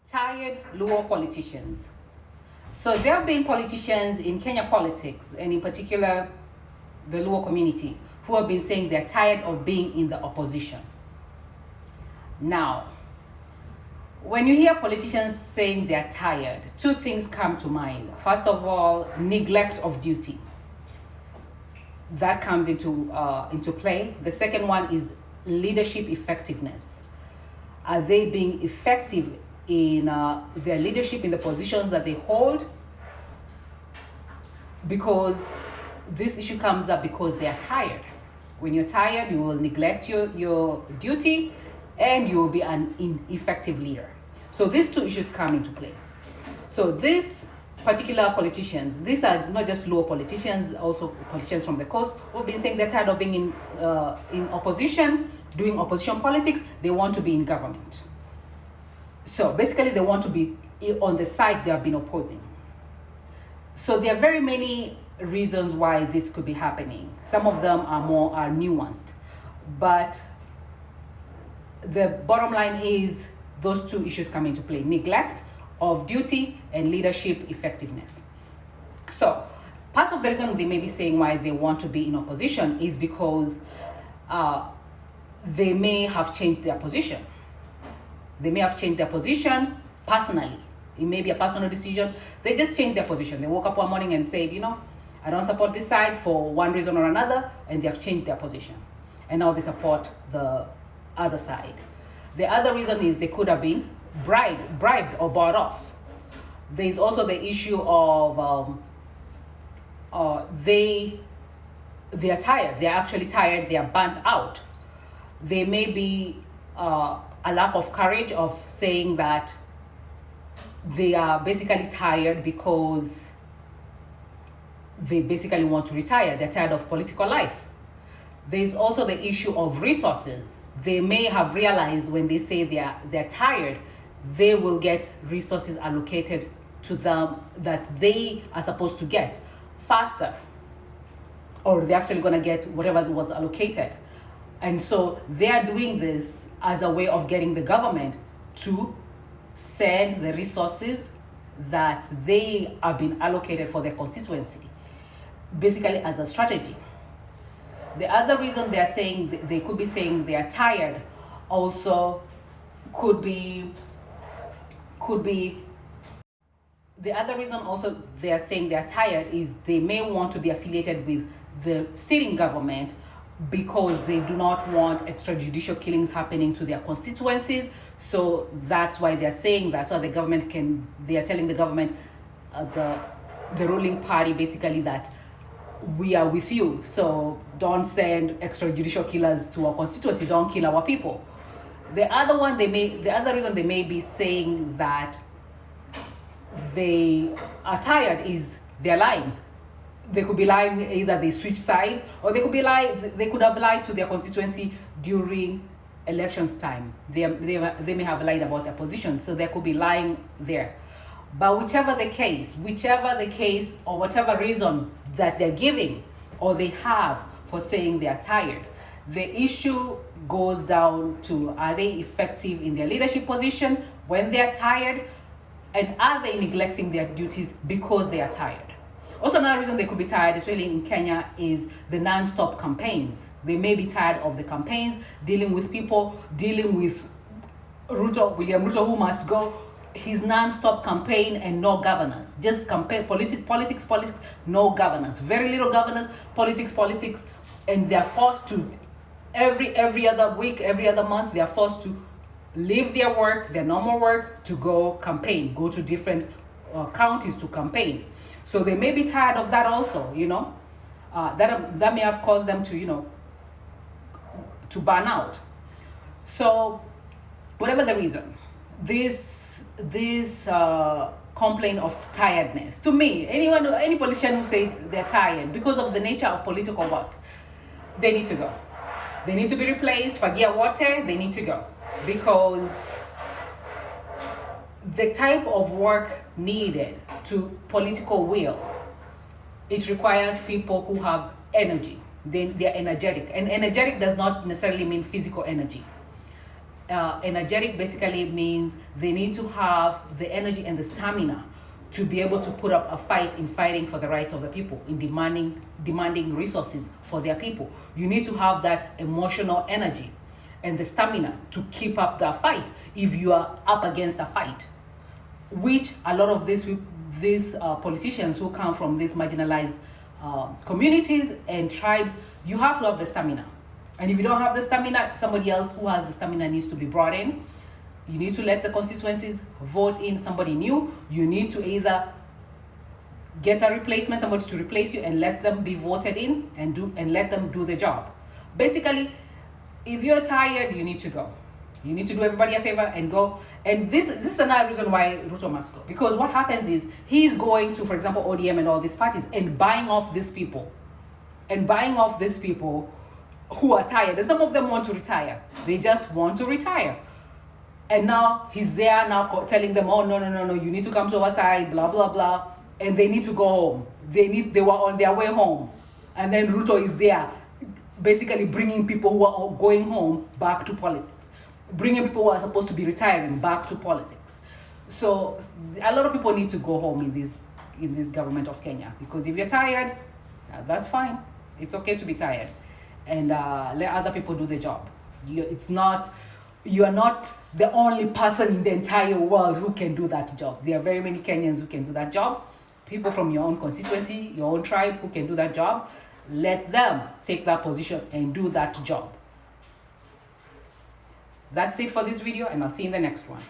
Tired Luo politicians. So there have been politicians in Kenya politics, and in particular the Luo community, who have been saying they're tired of being in the opposition. Now, when you hear politicians saying they're tired, two things come to mind. First of all, neglect of duty. That comes into play. The second one is leadership effectiveness. Are they being effective in their leadership in the positions that they hold? Because this issue comes up because they are tired. When you're tired, you will neglect your duty and you will be an ineffective leader. So these two issues come into play. So these particular politicians, these are not just Luo politicians, also politicians from the coast, who have been saying they're tired of being in opposition, doing opposition politics. They want to be in government. So basically they want to be on the side they have been opposing. So there are very many reasons why this could be happening. Some of them are nuanced, but the bottom line is those two issues come into play: neglect of duty and leadership effectiveness. So part of the reason they may be saying why they want to be in opposition is because they may have changed their position. They may have changed their position personally. It may be a personal decision. They just changed their position. They woke up one morning and said, I don't support this side for one reason or another, and they have changed their position. And now they support the other side. The other reason is they could have been bribed or bought off. There is also the issue of they are tired. They are actually tired. They are burnt out. There may be a lack of courage of saying that they are basically tired because they basically want to retire. They're tired of political life. There's also the issue of resources. They may have realized when they say they're tired, they will get resources allocated to them that they are supposed to get faster, or they're actually going to get whatever was allocated. And so they are doing this as a way of getting the government to send the resources that they have been allocated for their constituency, basically as a strategy. The other reason they are saying they could be saying they are tired also could be the other reason also they are saying they are tired is they may want to be affiliated with the sitting government because they do not want extrajudicial killings happening to their constituencies. So that's why they're saying that, so they are telling the government, the ruling party basically, that we are with you, so don't send extrajudicial killers to our constituency, don't kill our people. The other reason they may be saying that they are tired is they're lying. They could be lying, either they switch sides, or they could have lied to their constituency during election time. They may have lied about their position, so they could be lying there. But whichever the case, or whatever reason that they're giving or they have for saying they are tired, the issue goes down to, are they effective in their leadership position when they are tired, and are they neglecting their duties because they are tired? Also, another reason they could be tired, especially in Kenya, is the non-stop campaigns. They may be tired of the campaigns, dealing with people, dealing with William Ruto, who must go, his non-stop campaign and no governance. Just campaign, politics, no governance. Very little governance, politics, and they're forced to, every other week, every other month, they're forced to leave their work, their normal work, to go campaign, go to different counties to campaign. So they may be tired of that also, that may have caused them to, to burn out. So whatever the reason, this complaint of tiredness, to me, any politician who say they're tired because of the nature of political work, they need to go. They need to be replaced. Fagia, wote, they need to go, because the type of work needed to political will, it requires people who have energy. They're energetic, and energetic does not necessarily mean physical energy. Energetic basically means they need to have the energy and the stamina to be able to put up a fight in fighting for the rights of the people, in demanding resources for their people. You need to have that emotional energy and the stamina to keep up that fight if you are up against a fight, which a lot of these politicians who come from these marginalized communities and tribes, you have to have the stamina. And if you don't have the stamina, somebody else who has the stamina needs to be brought in. You need to let the constituencies vote in somebody new. You need to either get a replacement, somebody to replace you, and let them be voted in and let them do the job. Basically, if you're tired, you need to go. You need to do everybody a favor and go. And this is another reason why Ruto must go. Because what happens is he's going to, for example, ODM and all these parties and buying off these people. And buying off these people who are tired. And some of them want to retire. They just want to retire. And now he's there now telling them, oh, no, you need to come to our side, blah, blah, blah. And they need to go home. They were on their way home. And then Ruto is there basically bringing people who are going home back to politics. Bringing people who are supposed to be retiring back to politics. So a lot of people need to go home in this government of Kenya. Because if you're tired, that's fine. It's okay to be tired. And let other people do the job. You are not the only person in the entire world who can do that job. There are very many Kenyans who can do that job. People from your own constituency, your own tribe who can do that job. Let them take that position and do that job. That's it for this video, and I'll see you in the next one.